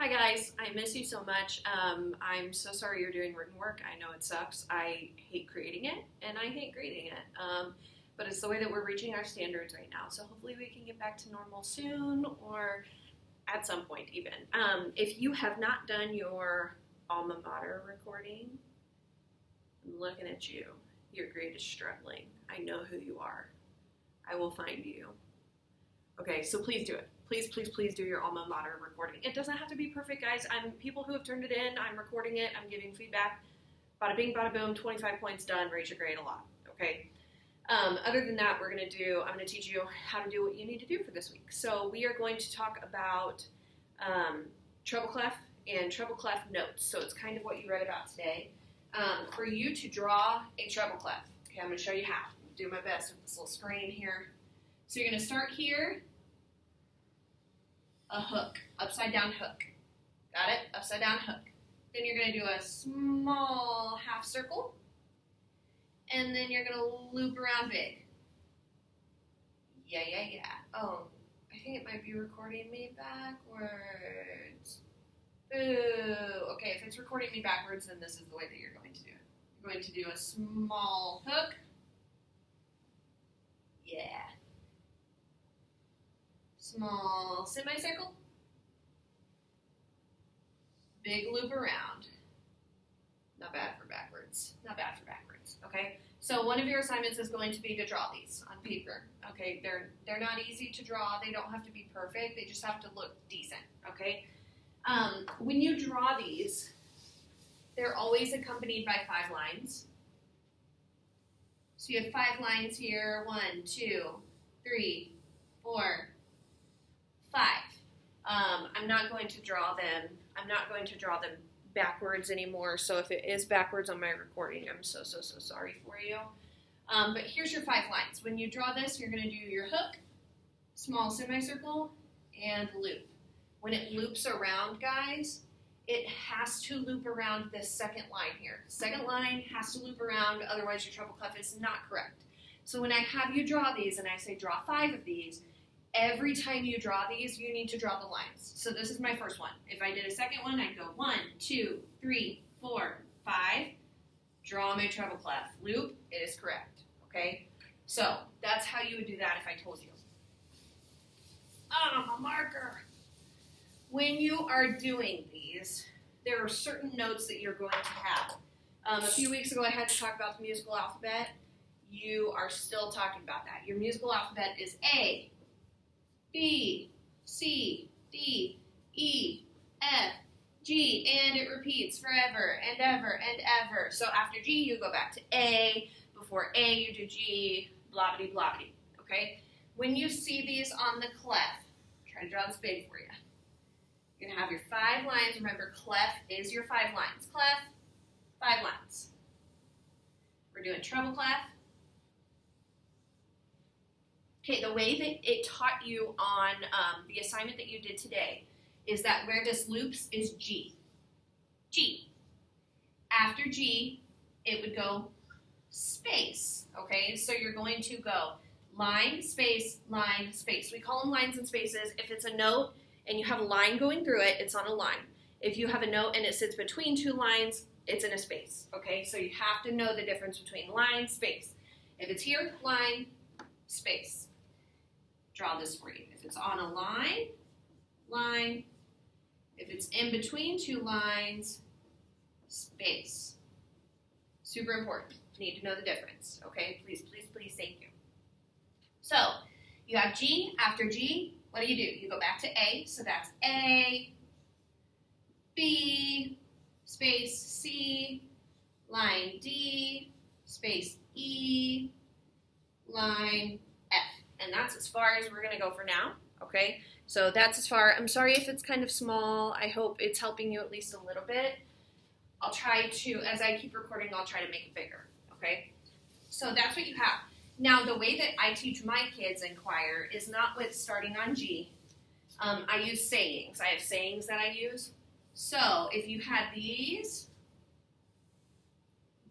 Hi guys, I miss you so much. I'm so sorry you're doing written work. I know it sucks. I hate creating it and I hate grading it. But it's the way that we're reaching our standards right now. So hopefully we can get back to normal soon or at some point even. If you have not done your alma mater recording, I'm looking at you. Your grade is struggling. I know who you are. I will find you. Okay, so please do it. Please do your alma mater recording. It doesn't have to be perfect, guys. I'm people who have turned it in. I'm recording it. I'm giving feedback. Bada bing, bada boom. 25 points done. Raise your grade a lot. Okay. Other than that, I'm going to teach you how to do what you need to do for this week. So we are going to talk about treble clef and treble clef notes. So it's kind of what you read about today. For you to draw a treble clef. Okay, I'm going to show you how. I'm going to do my best with this little screen here. So you're going to start here. A hook, upside down hook. Got it? Upside down hook. Then you're going to do a small half circle. And then you're going to loop around big. Yeah. Oh, I think it might be recording me backwards. Boo. Okay, if it's recording me backwards, then this is the way that you're going to do it. You're going to do a small hook. Yeah. Small semicircle, big loop around. Not bad for backwards. Okay. So one of your assignments is going to be to draw these on paper. Okay. They're not easy to draw. They don't have to be perfect. They just have to look decent. Okay. When you draw these, they're always accompanied by 5 lines. So you have 5 lines here. 1, 2, 3, 4. 5. I'm not going to draw them. I'm not going to draw them backwards anymore. So if it is backwards on my recording, I'm so sorry for you. But here's your 5 lines. When you draw this, you're going to do your hook, small semicircle, and loop. When it loops around, guys, it has to loop around this second line here. Second line has to loop around, otherwise your treble clef is not correct. So when I have you draw these and I say draw 5 of these, every time you draw these, you need to draw the lines. So this is my first one. If I did a second one, I'd go 1, 2, 3, 4, 5. Draw my treble clef. Loop, it is correct. Okay? So that's how you would do that if I told you. My marker. When you are doing these, there are certain notes that you're going to have. A few weeks ago, I had to talk about the musical alphabet. You are still talking about that. Your musical alphabet is A, B, C, D, E, F, G, and it repeats forever and ever and ever. So after G, you go back to A. Before A, you do G, blobbity, blobbity, okay? When you see these on the clef, try to draw this big for you. You're going to have your 5 lines. Remember, clef is your 5 lines. Clef, 5 lines. We're doing treble clef. Okay, the way that it taught you on the assignment that you did today is that where this loops is G. G. After G, it would go space, okay? So you're going to go line, space, line, space. We call them lines and spaces. If it's a note and you have a line going through it, it's on a line. If you have a note and it sits between 2 lines, it's in a space, okay? So you have to know the difference between line, space. If it's here, line, space. Draw this for you. If it's on a line, line. If it's in between 2 lines, space. Super important. Need to know the difference. Okay, please, thank you. So, you have G. After G, what do? You go back to A. So that's A, B, space C, line D, space E, line F. And that's as far as we're going to go for now, okay? So that's as far. I'm sorry if it's kind of small. I hope it's helping you at least a little bit. I'll try to, as I keep recording, I'll try to make it bigger, okay? So that's what you have. Now, the way that I teach my kids in choir is not with starting on G. I use sayings. I have sayings that I use. So if you had these,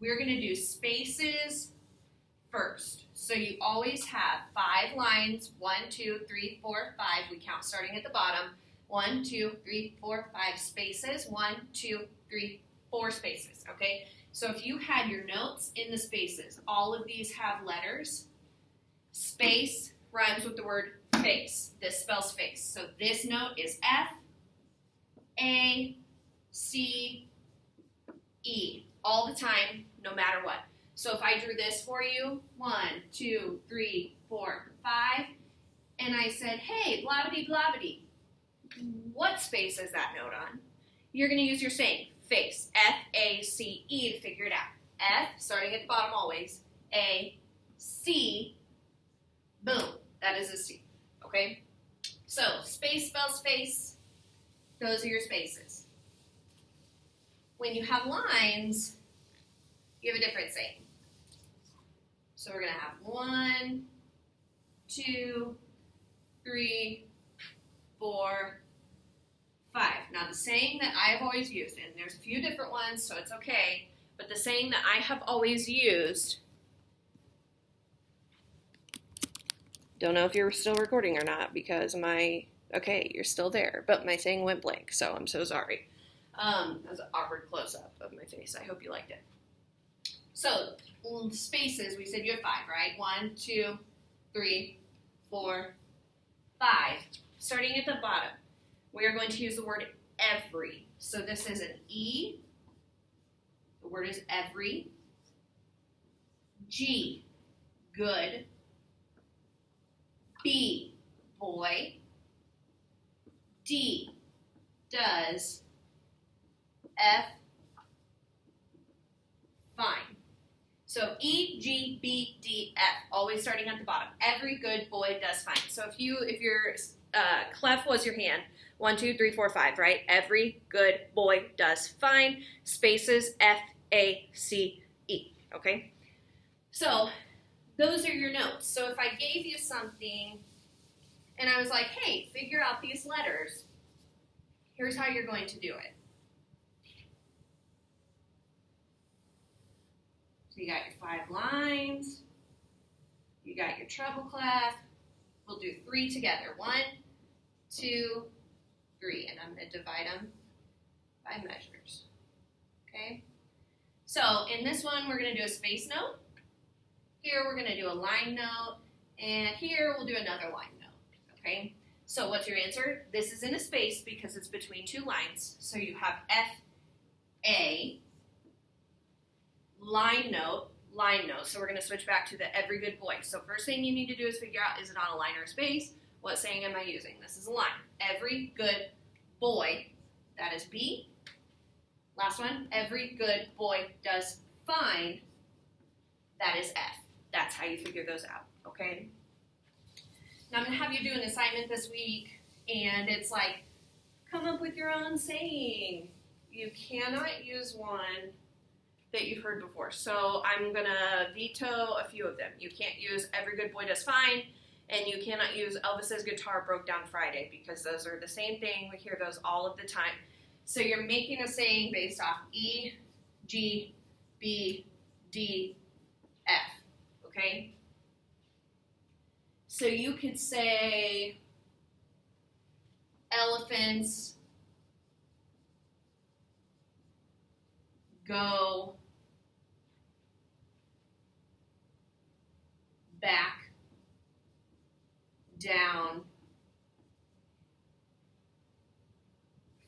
we're going to do spaces first. So you always have 5 lines, 1, 2, 3, 4, 5. We count starting at the bottom. 1, 2, 3, 4, 5 spaces. 1, 2, 3, 4 spaces, okay? So if you had your notes in the spaces, all of these have letters. Space rhymes with the word face. This spells face. So this note is F, A, C, E, all the time, no matter what. So if I drew this for you, 1, 2, 3, 4, 5, and I said, hey, blobbity blobbity, what space is that note on? You're going to use your saying, face, F-A-C-E, to figure it out. F, starting at the bottom always, A, C, boom, that is a C, okay? So space spells face, those are your spaces. When you have lines, you have a different saying. So we're going to have 1, 2, 3, 4, 5. Now the saying that I've always used, and there's a few different ones, so it's okay, but the saying that I have always used, don't know if you're still recording or not because okay, you're still there, but my thing went blank, so I'm so sorry. That was an awkward close-up of my face. I hope you liked it. So, spaces, we said you have 5, right? 1, 2, 3, 4, 5. Starting at the bottom, we are going to use the word every. So this is an E. The word is every. G, good. B, boy. D, does. F, fine. So E, G, B, D, F, always starting at the bottom. Every good boy does fine. So if your clef was your hand, 1, 2, 3, 4, 5, right? Every good boy does fine. Spaces, F, A, C, E, okay? So those are your notes. So if I gave you something and I was like, hey, figure out these letters, here's how you're going to do it. So you got your 5 lines, you got your treble clef. We'll do 3 together. 1, 2, 3, and I'm going to divide them by measures. Okay? So in this one, we're going to do a space note. Here, we're going to do a line note, and here we'll do another line note. Okay? So what's your answer? This is in a space because it's between 2 lines. So you have F, A, line note, line note. So we're going to switch back to the every good boy. So first thing you need to do is figure out, is it on a line or a space? What saying am I using? This is a line. Every good boy, that is B. Last one, every good boy does fine, that is F. That's how you figure those out, okay? Now I'm going to have you do an assignment this week, and it's like, come up with your own saying. You cannot use one that you've heard before. So I'm going to veto a few of them. You can't use every good boy does fine, and you cannot use Elvis's guitar broke down Friday, because those are the same thing. We hear those all of the time. So you're making a saying based off E, G, B, D, F, okay? So you could say elephants go back down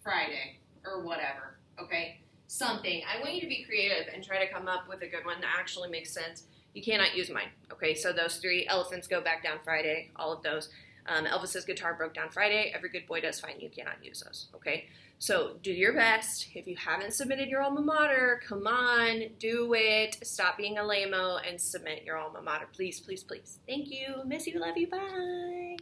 Friday, or whatever, okay? Something. I want you to be creative and try to come up with a good one that actually makes sense. You cannot use mine, okay? So those 3, elephants go back down Friday, all of those. Elvis's guitar broke down Friday, every good boy does fine. You cannot use those, okay? So do your best. If you haven't submitted your alma mater, come on, do it. Stop being a lame-o and submit your alma mater. Please, please, please. Thank you. Miss you, love you, bye.